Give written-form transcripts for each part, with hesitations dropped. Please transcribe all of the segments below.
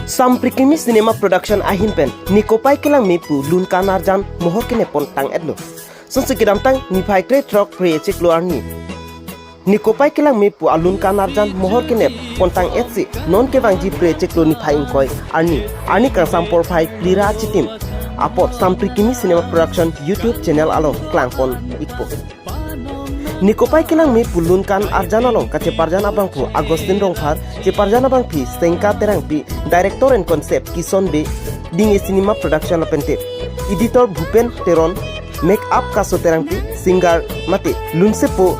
Samprikimi cinema production ahimpen ni KOPAI KELANGME pu alunkan arjan mohor kene pontang edlo. Sonsekidam tang ni phaikre trok pre cheklo arni. Ni KOPAI KELANGME pu alunkan arjan mohor kene pontang etsi non ke bangji pre cheklo ni phaing koi arni kang sampor phai plira chitim. Apot Samprikimi cinema production YouTube channel along klangpon ikpo. Ni KOPAI KELANGME pu alunkan arjan along kache parjan abang pu Agustin rongphar che parjan abang pi sengka terang pi director and concept Kison be dinge cinema production lapente editor Bhupen Teron make up kaso terang pi singer mate lunse po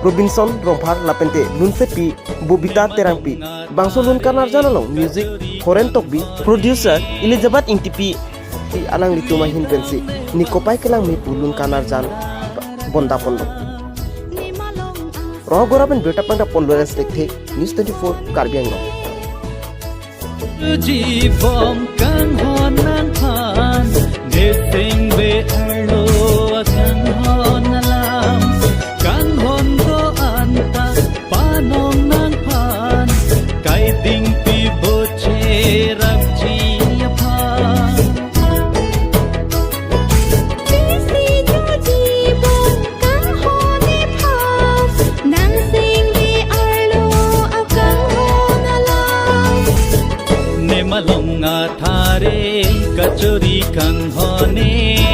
Robinson rongphar lapente lunse pi Bobita terang pi bangso alunkan arjan along music Horen Tokbi producer Elizabeth Intipi alang lituma hin pensi ni KOPAI KELANGME pu alunkan arjan bonda pondo Rogoraben beta panda Polores Lekhe News 24 Karbi Anglong Jibom kang honan pan Nesing be arlo kang honalam Kang hondo anta panong nang pan Kay ding pi boche rakji pan malong athare kachori kang hone